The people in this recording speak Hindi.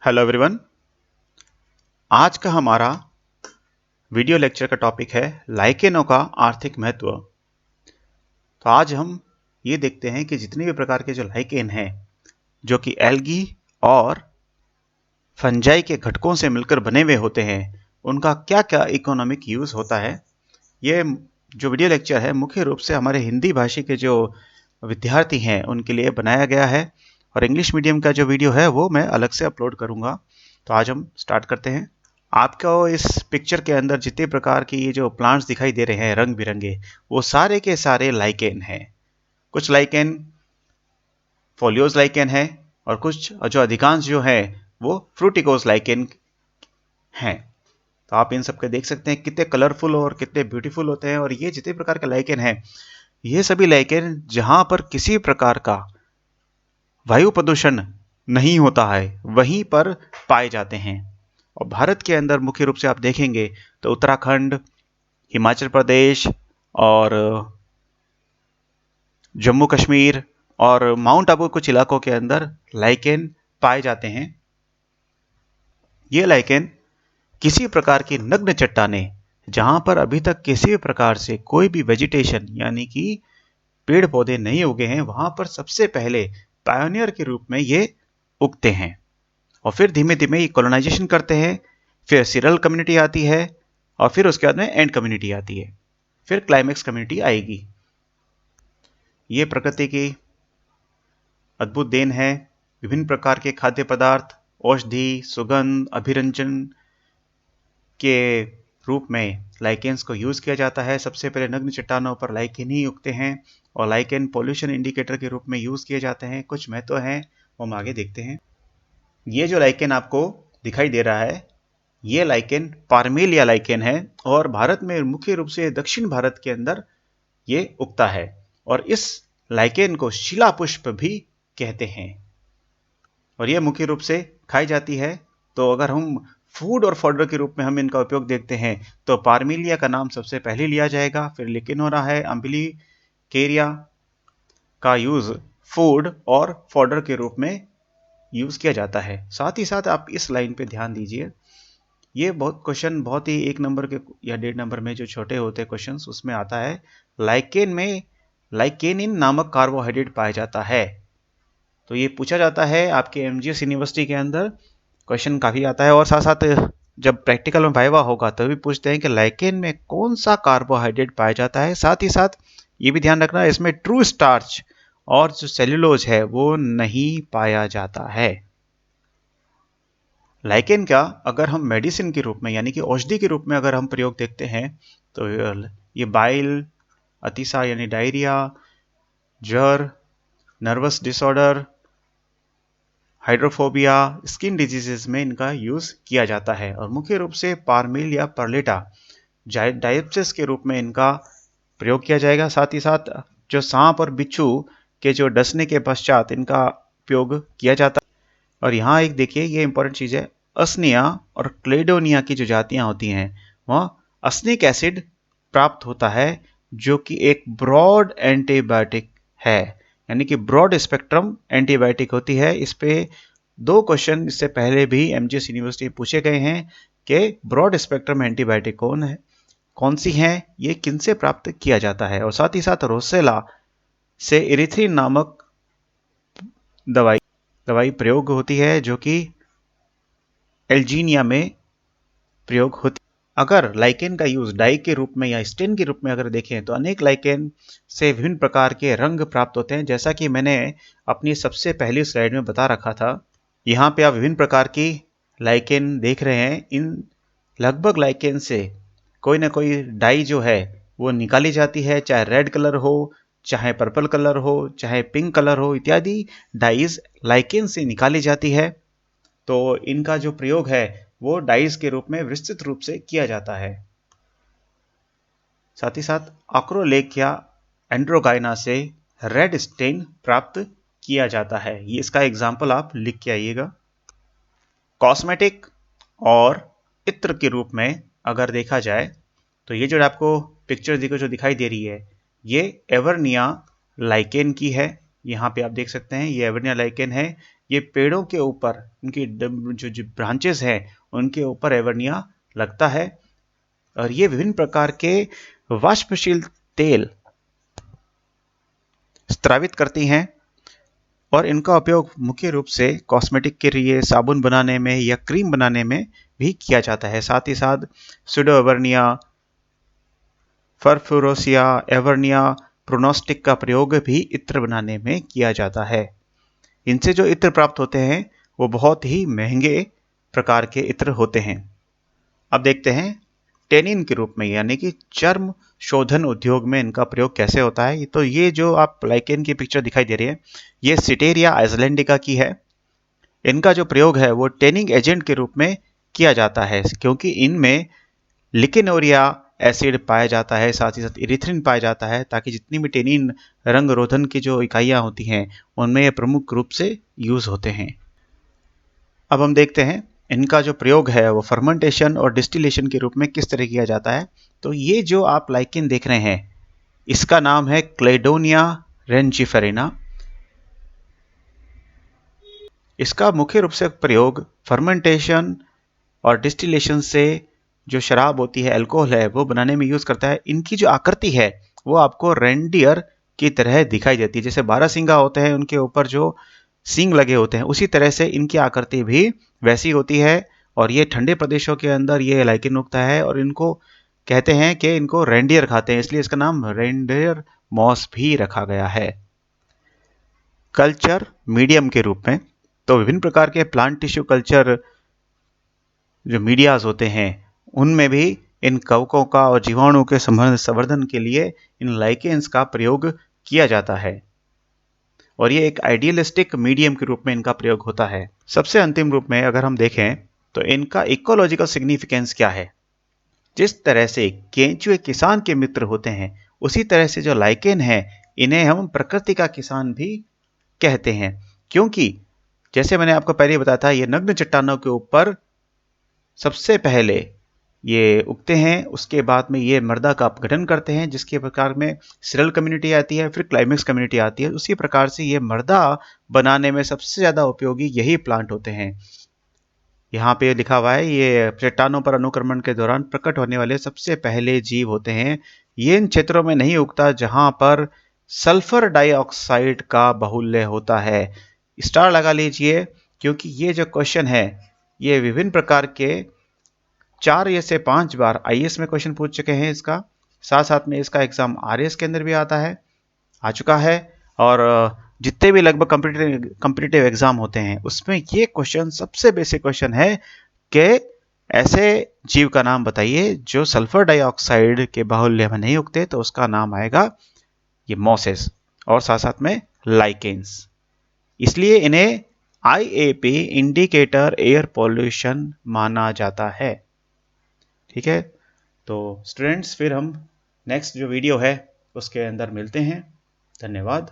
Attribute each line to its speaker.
Speaker 1: Hello everyone. आज का हमारा वीडियो लेक्चर का टॉपिक है लाइकेनों का आर्थिक महत्व। तो आज हम ये देखते हैं कि जितने भी प्रकार के जो लाइकेन हैं जो कि एल्गी और फंजाई के घटकों से मिलकर बने हुए होते हैं, उनका क्या क्या इकोनॉमिक यूज होता है। ये जो वीडियो लेक्चर है मुख्य रूप से हमारे हिंदी भाषी के जो विद्यार्थी हैं उनके लिए बनाया गया है, और इंग्लिश मीडियम का जो वीडियो है वो मैं अलग से अपलोड करूंगा। तो आज हम स्टार्ट करते हैं। आपको इस पिक्चर के अंदर जितने प्रकार की ये जो प्लांट्स दिखाई दे रहे हैं रंग बिरंगे, वो सारे के सारे लाइकेन हैं। कुछ लाइकेन फोलियोज लाइकेन है और कुछ जो अधिकांश जो है वो फ्रूटिकोज लाइकेन हैं। तो आप इन सबके देख सकते हैं कितने कलरफुल और कितने ब्यूटीफुल होते हैं। और ये जितने प्रकार के लाइकेन हैं, ये सभी लाइकेन जहां पर किसी प्रकार का वायु प्रदूषण नहीं होता है वहीं पर पाए जाते हैं। और भारत के अंदर मुख्य रूप से आप देखेंगे तो उत्तराखंड, हिमाचल प्रदेश और जम्मू कश्मीर और माउंट आबू कुछ इलाकों के अंदर लाइकेन पाए जाते हैं। ये लाइकेन किसी प्रकार की नग्न चट्टानें जहां पर अभी तक किसी भी प्रकार से कोई भी वेजिटेशन यानी कि पेड़ पौधे नहीं उगे हैं, वहां पर सबसे पहले पायोनियर के रूप में ये उगते हैं। और फिर धीमे धीमे ये कॉलोनाइजेशन करते हैं, फिर सिरल कम्युनिटी आती है और फिर उसके बाद में एंड कम्युनिटी आती है, फिर क्लाइमेक्स कम्युनिटी आएगी। ये प्रकृति की अद्भुत देन है। विभिन्न प्रकार के खाद्य पदार्थ, औषधि, सुगंध, अभिरंजन के रूप में लाइकेन्स को यूज किया जाता है। सबसे पहले नग्न चट्टानों पर लाइकेन ही उगते हैं और लाइकेन पॉल्यूशन इंडिकेटर के रूप में यूज किए जाते हैं। कुछ महत्व हैं वो हम आगे देखते हैं। ये जो लाइकेन आपको दिखाई दे रहा है, ये लाइकेन पार्मेलिया लाइकेन है और भारत में मुख्य रूप से दक्षिण भारत के अंदर ये उगता है। और इस लाइकेन को शिला पुष्प भी कहते हैं और ये मुख्य रूप से खाई जाती है। तो अगर हम फूड और फॉडर के रूप में हम इनका उपयोग देखते हैं तो पार्मेलिया का नाम सबसे पहले लिया जाएगा, फिर लेकिनोरा है, अम्बिलिकेरिया का यूज फूड और फॉडर के रूप में यूज किया जाता है। साथ ही साथ आप इस लाइन पे ध्यान दीजिए, ये बहुत क्वेश्चन बहुत ही 1 नंबर के या 1.5 नंबर में जो छोटे होते हैं क्वेश्चंस, उसमें आता है लाइकेन में लाइकेनिन नामक कार्बोहाइड्रेट पाया जाता है। तो ये पूछा जाता है आपके एमजीएस यूनिवर्सिटी के अंदर, क्वेश्चन काफी आता है। और साथ साथ जब प्रैक्टिकल में वाइवा होगा तभी पूछते हैं कि लाइकेन में कौन सा कार्बोहाइड्रेट पाया जाता है। साथ ही साथ ये भी ध्यान रखना इसमें ट्रू स्टार्च और जो सेल्यूलोज है वो नहीं पाया जाता है। लाइकेन का अगर हम मेडिसिन के रूप में यानी कि औषधि के रूप में अगर हम प्रयोग देखते हैं तो ये बाइल, अतिसार यानी डायरिया, जर, nervous disorder, hydrophobia, skin diseases में इनका यूज किया जाता है। और मुख्य रूप से पार्मेलिया परलेटा डायप्सिस के रूप में इनका प्रयोग किया जाएगा। साथ ही साथ जो सांप और बिच्छू के जो डसने के पश्चात इनका उपयोग किया जाता है। और यहाँ एक देखिए, ये इंपॉर्टेंट चीज है, अस्निया और क्लेडोनिया की जो जातियां होती हैं वह अस्निक एसिड प्राप्त होता है जो कि एक ब्रॉड एंटीबायोटिक है, यानी कि ब्रॉड स्पेक्ट्रम एंटीबायोटिक होती है। इस पे 2 क्वेश्चन इससे पहले भी एमजीएस यूनिवर्सिटी पूछे गए हैं कि ब्रॉड स्पेक्ट्रम एंटीबायोटिक कौन है, कौन सी है, ये किन से प्राप्त किया जाता है। और साथ ही साथ रोसेला से इरिथ्रिन नामक दवाई प्रयोग होती है जो कि एल्जीनिया में प्रयोग होती। अगर लाइकेन का यूज डाई के रूप में या स्टेन के रूप में अगर देखें तो अनेक लाइकेन से विभिन्न प्रकार के रंग प्राप्त होते हैं, जैसा कि मैंने अपनी सबसे पहली स्लाइड में बता रखा था। यहाँ पे आप विभिन्न प्रकार की लाइकेन देख रहे हैं। इन लगभग लाइकेन से कोई ना कोई डाई जो है वो निकाली जाती है, चाहे रेड कलर हो, चाहे पर्पल कलर हो, चाहे पिंक कलर हो, इत्यादि डाइज लाइकेन से निकाली जाती है। तो इनका जो प्रयोग है वो डाइज के रूप में विस्तृत रूप से किया जाता है। साथ ही साथ अक्रोलेक या एंड्रोगाइना से रेड स्टेन प्राप्त किया जाता है। ये इसका एग्जाम्पल आप लिख के आइएगा। कॉस्मेटिक और इत्र के रूप में अगर देखा जाए तो ये जो आपको पिक्चर जो दिखाई दे रही है ये एवर्निया लाइकेन की है। यहाँ पे आप देख सकते हैं ये एवर्निया लाइकेन है। ये पेड़ों के ऊपर उनकी जो ब्रांचेस हैं उनके ऊपर एवर्निया लगता है और ये विभिन्न प्रकार के वाष्पशील तेल स्रावित करती हैं और इनका उपयोग मुख्य रूप से कॉस्मेटिक के लिए, साबुन बनाने में या क्रीम बनाने में भी किया जाता है। साथ ही साथ सुडो एवर्निया, फरफुरोसिया, एवर्निया प्रोनोस्टिक का प्रयोग भी इत्र बनाने में किया जाता है। इनसे जो इत्र प्राप्त होते हैं वो बहुत ही महंगे प्रकार के इत्र होते हैं। अब देखते हैं टेनिन के रूप में, यानी कि चर्म शोधन उद्योग में इनका प्रयोग कैसे होता है। तो ये जो आप लाइकेन की पिक्चर दिखाई दे रही है, ये सिटेरिया आइसलैंडिका की है। इनका जो प्रयोग है वो टेनिंग एजेंट के रूप में किया जाता है, क्योंकि इनमें लिकेनोरिया एसिड पाया जाता है, साथ ही साथ इरिथ्रिन पाया जाता है, ताकि जितनी भी टेनिन रंग रोधन की जो इकाइयां होती हैं उनमें ये प्रमुख रूप से यूज होते हैं। अब हम देखते हैं इनका जो प्रयोग है वो फर्मेंटेशन और डिस्टिलेशन के रूप में किस तरह किया जाता है। तो ये जो आप लाइकेन देख रहे हैं इसका नाम है क्लेडोनिया रेंजिफेरेना। इसका मुख्य रूप से प्रयोग फर्मेंटेशन और डिस्टिलेशन से जो शराब होती है, अल्कोहल है, वो बनाने में यूज करता है। इनकी जो आकृति है वो आपको रेंडियर की तरह दिखाई देती है। जैसे बारहसिंगा होते हैं उनके ऊपर जो सींग लगे होते हैं, उसी तरह से इनकी आकृति भी वैसी होती है। और ये ठंडे प्रदेशों के अंदर ये लाइकेन उगता है और इनको कहते हैं कि इनको रेंडियर खाते हैं, इसलिए इसका नाम रेंडियर मॉस भी रखा गया है। कल्चर मीडियम के रूप में तो विभिन्न प्रकार के प्लांट टिश्यू कल्चर जो मीडियाज होते हैं उनमें भी इन कवकों का और जीवाणु के संवर्धन के लिए इन लाइकेन्स का प्रयोग किया जाता है और ये एक आइडियलिस्टिक मीडियम के रूप में इनका प्रयोग होता है। सबसे अंतिम रूप में अगर हम देखें तो इनका इकोलॉजिकल सिग्निफिकेंस क्या है। जिस तरह से केंचुए किसान के मित्र होते हैं, उसी तरह से जो लाइकेन है इन्हें हम प्रकृति का किसान भी कहते हैं, क्योंकि जैसे मैंने आपको पहले बताया था ये नग्न चट्टानों के ऊपर सबसे पहले ये उगते हैं, उसके बाद में ये मृदा का अपघटन करते हैं, जिसके प्रकार में सिरल कम्युनिटी आती है, फिर क्लाइमेक्स कम्युनिटी आती है। उसी प्रकार से ये मृदा बनाने में सबसे ज्यादा उपयोगी यही प्लांट होते हैं। यहाँ पे लिखा हुआ है ये चट्टानों पर अनुक्रमण के दौरान प्रकट होने वाले सबसे पहले जीव होते हैं। ये इन क्षेत्रों में नहीं उगता जहां पर सल्फर डाइऑक्साइड का बाहुल्य होता है। स्टार लगा लीजिए, क्योंकि ये जो क्वेश्चन है ये विभिन्न प्रकार के 4 या से 5 बार आईएएस में क्वेश्चन पूछ चुके हैं इसका। साथ साथ में इसका एग्जाम आरएएस के अंदर भी आ चुका है और जितने भी लगभग कॉम्पिटिटिव एग्जाम होते हैं उसमें ये क्वेश्चन सबसे बेसिक क्वेश्चन है कि ऐसे जीव का नाम बताइए जो सल्फर डाइऑक्साइड के बाहुल्य में नहीं उगते, तो उसका नाम आएगा ये मॉसेस और साथ साथ में लाइकेन्स। इसलिए इन्हें आईएपी इंडिकेटर एयर पॉल्यूशन माना जाता है। ठीक है, तो स्टूडेंट्स फिर हम नेक्स्ट जो वीडियो है उसके अंदर मिलते हैं। धन्यवाद।